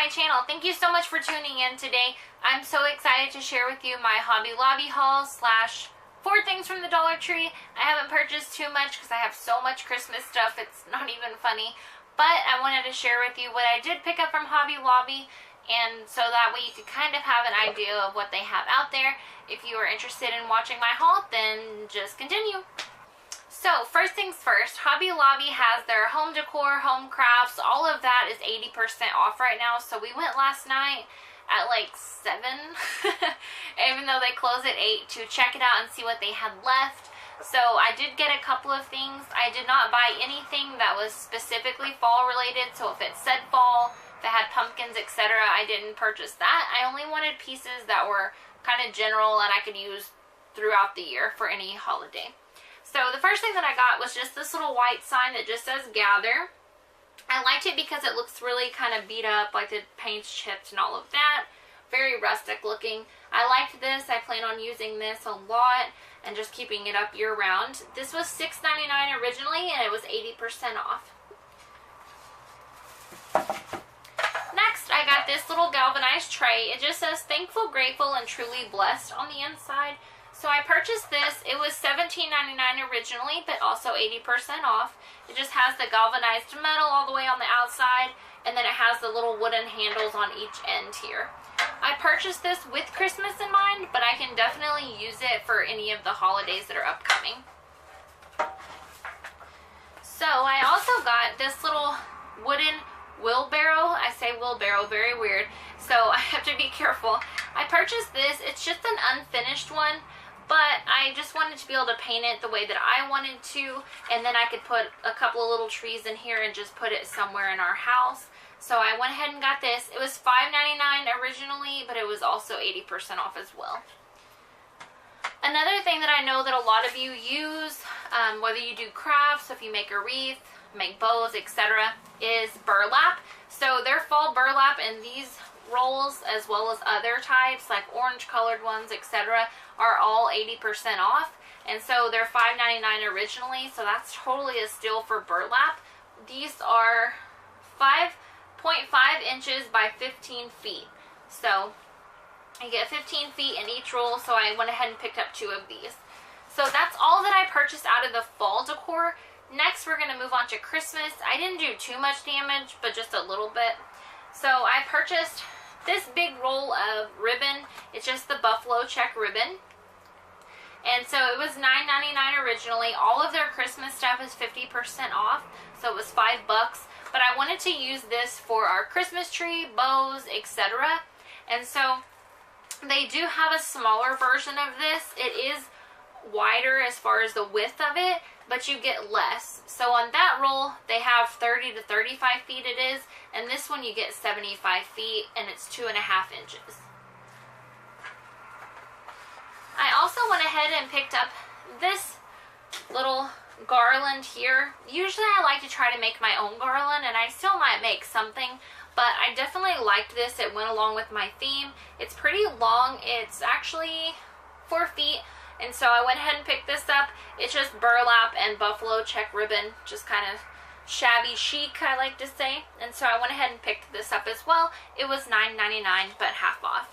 my channel. Thank you so much for tuning in today. I'm so excited to share with you my Hobby Lobby haul slash 4 things from the Dollar Tree. I haven't purchased too much because I have so much Christmas stuff, it's not even funny. But I wanted to share with you what I did pick up from Hobby Lobby, and so that way you can kind of have an idea of what they have out there. If you are interested in watching my haul, then just continue. So, first things first, Hobby Lobby has their home decor, home crafts, all of that is 80% off right now. So we went last night at like 7, even though they close at 8, to check it out and see what they had left. So I did get a couple of things. I did not buy anything that was specifically fall related, so if it said fall, if it had pumpkins, etc., I didn't purchase that. I only wanted pieces that were kind of general and I could use throughout the year for any holiday. So the first thing that I got was just this little white sign that just says gather. I liked it because it looks really kind of beat up, like the paint's chipped and all of that. Very rustic looking. I liked this. I plan on using this a lot and just keeping it up year round. This was $6.99 originally and it was 80% off. Next, I got this little galvanized tray. It just says thankful, grateful, and truly blessed on the inside. So I purchased this. It was $17.99 originally, but also 80% off. It just has the galvanized metal all the way on the outside, and then it has the little wooden handles on each end here. I purchased this with Christmas in mind, but I can definitely use it for any of the holidays that are upcoming. So I also got this little wooden wheelbarrow. I say wheelbarrow, very weird, so I have to be careful. I purchased this. It's just an unfinished one, but I just wanted to be able to paint it the way that I wanted to, and then I could put a couple of little trees in here and just put it somewhere in our house. So I went ahead and got this. It was $5.99 originally, but it was also 80% off as well. Another thing that I know that a lot of you use, whether you do crafts, if you make a wreath, make bows, etc., is burlap. So their fall burlap in these rolls, as well as other types like orange colored ones, etc., are all 80% off, and so they're $5.99 originally, so that's totally a steal for burlap. These are 5.5 inches by 15 feet, so you get 15 feet in each roll, so I went ahead and picked up 2 of these. So that's all that I purchased out of the fall decor. Next, we're going to move on to Christmas. I didn't do too much damage, but just a little bit. So I purchased this big roll of ribbon. It's just the buffalo check ribbon. And so it was $9.99 originally. All of their Christmas stuff is 50% off, so it was $5. But I wanted to use this for our Christmas tree, bows, etc. And so they do have a smaller version of this. It is wider as far as the width of it, but you get less. So on that roll, they have 30 to 35 feet it is, and this one you get 75 feet, and it's 2.5 inches. I also went ahead and picked up this little garland here. Usually I like to try to make my own garland, and I still might make something, but I definitely liked this. It went along with my theme. It's pretty long. It's actually 4 feet. And so I went ahead and picked this up. It's just burlap and buffalo check ribbon, just kind of shabby chic, I like to say. And so I went ahead and picked this up as well. It was $9.99, but half off.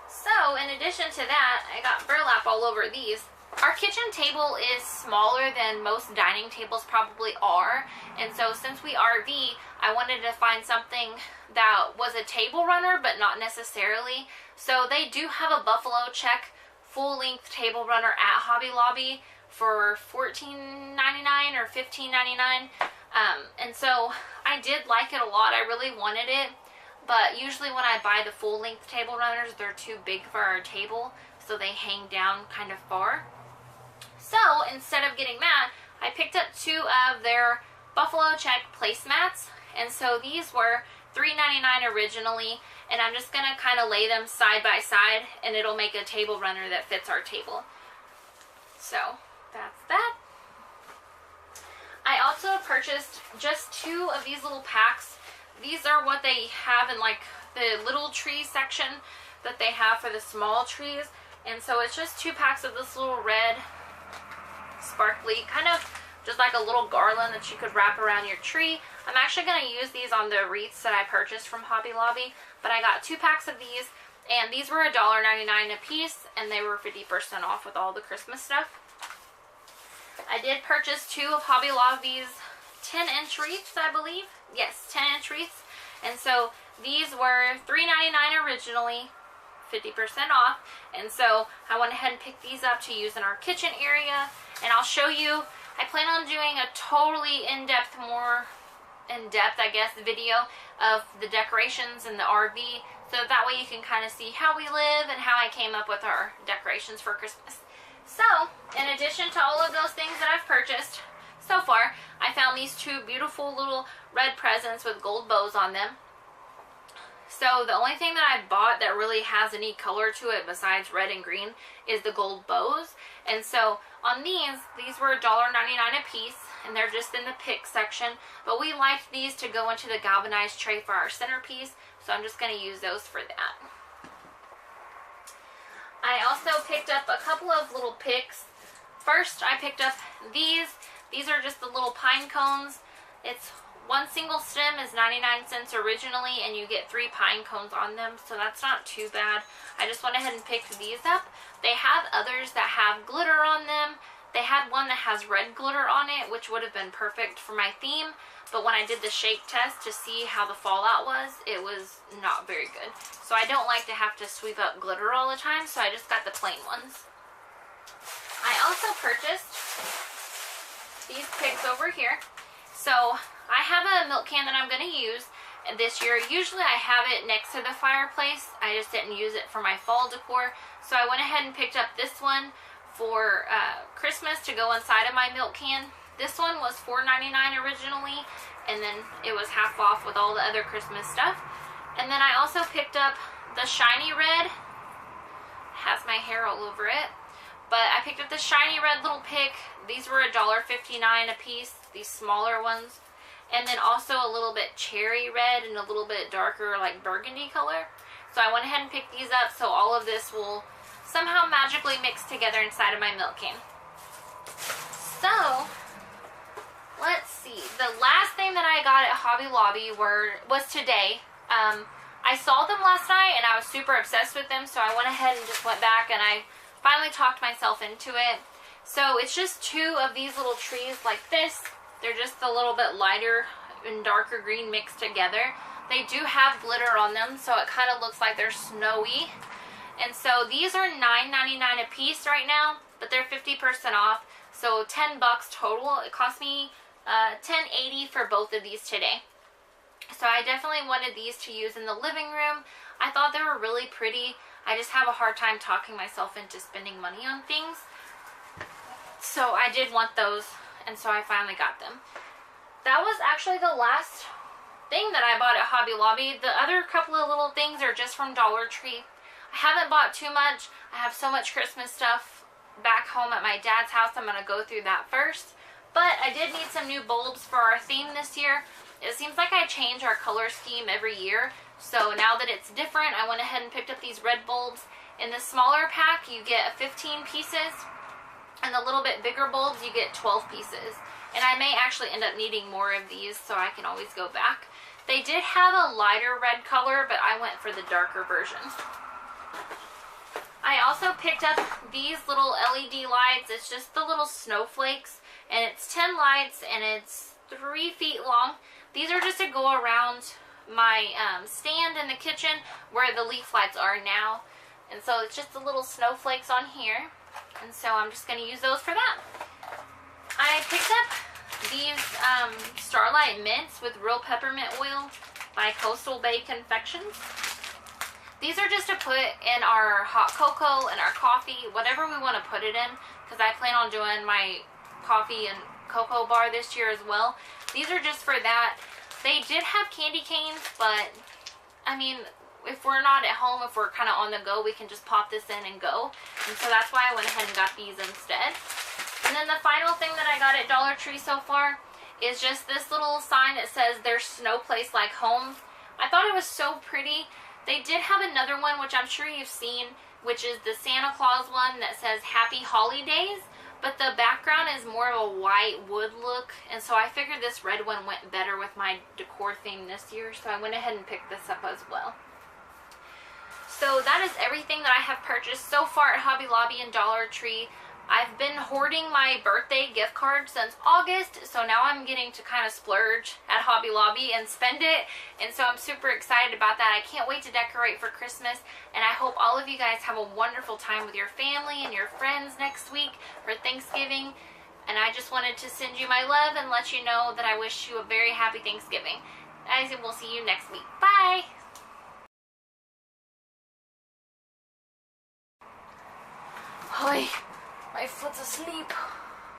So in addition to that, I got burlap all over these. Our kitchen table is smaller than most dining tables probably are. And so since we RV, I wanted to find something that was a table runner, but not necessarily. So they do have a buffalo check full-length table runner at Hobby Lobby for $14.99 or $15.99. And so I did like it a lot. I really wanted it. But usually when I buy the full-length table runners, they're too big for our table, so they hang down kind of far. So instead of getting that, I picked up 2 of their buffalo check placemats. And so these were $3.99 originally, and I'm just going to kind of lay them side by side, and it'll make a table runner that fits our table. So that's that. I also purchased just 2 of these little packs. These are what they have in like the little tree section that they have for the small trees. And so it's just 2 packs of this little red sparkly, kind of just like a little garland that you could wrap around your tree. I'm actually going to use these on the wreaths that I purchased from Hobby Lobby, but I got 2 packs of these, and these were $1.99 a piece, and they were 50% off with all the Christmas stuff. I did purchase 2 of Hobby Lobby's 10-inch wreaths, I believe. Yes, 10-inch wreaths. And so these were $3.99 originally, 50% off. And so I went ahead and picked these up to use in our kitchen area. And I'll show you, I plan on doing a totally more in-depth, I guess, video of the decorations in the RV. So that way you can kind of see how we live and how I came up with our decorations for Christmas. So, in addition to all of those things that I've purchased so far, I found these 2 beautiful little red presents with gold bows on them. So the only thing that I bought that really has any color to it besides red and green is the gold bows. And so on these were $1.99 a piece, and they're just in the pick section. But we liked these to go into the galvanized tray for our centerpiece, so I'm just going to use those for that. I also picked up a couple of little picks. First, I picked up these. These are just the little pine cones. It's one single stem is 99 cents originally, and you get 3 pine cones on them, so that's not too bad. I just went ahead and picked these up. They have others that have glitter on them. They had one that has red glitter on it, which would have been perfect for my theme, but when I did the shake test to see how the fallout was, it was not very good. So I don't like to have to sweep up glitter all the time, so I just got the plain ones. I also purchased these picks over here. So I have a milk can that I'm going to use this year. Usually I have it next to the fireplace. I just didn't use it for my fall decor. So I went ahead and picked up this one for Christmas to go inside of my milk can. This one was $4.99 originally, and then it was half off with all the other Christmas stuff. And then I also picked up the shiny red. It has my hair all over it. But I picked up the shiny red little pick. These were $1.59 a piece, these smaller ones. And then also a little bit cherry red and a little bit darker like burgundy color. So I went ahead and picked these up so all of this will somehow magically mix together inside of my milk can. So, let's see. The last thing that I got at Hobby Lobby was today. I saw them last night and I was super obsessed with them, so I went ahead and just went back and I finally talked myself into it. So it's just 2 of these little trees like this. They're just a little bit lighter and darker green mixed together. They do have glitter on them, so it kind of looks like they're snowy. And so these are $9.99 a piece right now, but they're 50% off. So $10 total. It cost me $10.80 for both of these today. So I definitely wanted these to use in the living room. I thought they were really pretty. I just have a hard time talking myself into spending money on things. So I did want those, and so I finally got them. That was actually the last thing that I bought at Hobby Lobby. The other couple of little things are just from Dollar Tree. I haven't bought too much. I have so much Christmas stuff back home at my dad's house. I'm going to go through that first. But I did need some new bulbs for our theme this year. It seems like I change our color scheme every year. So now that it's different, I went ahead and picked up these red bulbs. In the smaller pack, you get 15 pieces. And the little bit bigger bulbs, you get 12 pieces. And I may actually end up needing more of these, so I can always go back. They did have a lighter red color, but I went for the darker version. I also picked up these little LED lights. It's just the little snowflakes, and it's 10 lights, and it's 3 feet long. These are just to go around my stand in the kitchen where the leaf lights are now. And so it's just the little snowflakes on here. And so I'm just going to use those for that. I picked up these Starlight Mints with real peppermint oil by Coastal Bay Confections. These are just to put in our hot cocoa and our coffee, whatever we want to put it in, because I plan on doing my coffee and cocoa bar this year as well. These are just for that. They did have candy canes, but I mean, if we're not at home, if we're kind of on the go, we can just pop this in and go. And so that's why I went ahead and got these instead. And then the final thing that I got at Dollar Tree so far is just this little sign that says there's no place like home. I thought it was so pretty. They did have another one, which I'm sure you've seen, which is the Santa Claus one that says Happy Holidays. but the background is more of a white wood look, and so I figured this red one went better with my decor theme this year, so I went ahead and picked this up as well. So that is everything that I have purchased so far at Hobby Lobby and Dollar Tree. I've been hoarding my birthday gift card since August, so now I'm getting to kind of splurge at Hobby Lobby and spend it, and so I'm super excited about that. I can't wait to decorate for Christmas, and I hope all of you guys have a wonderful time with your family and your friends next week for Thanksgiving, and I just wanted to send you my love and let you know that I wish you a very happy Thanksgiving. Guys, and we'll see you next week. Bye! Hi. My foot's asleep.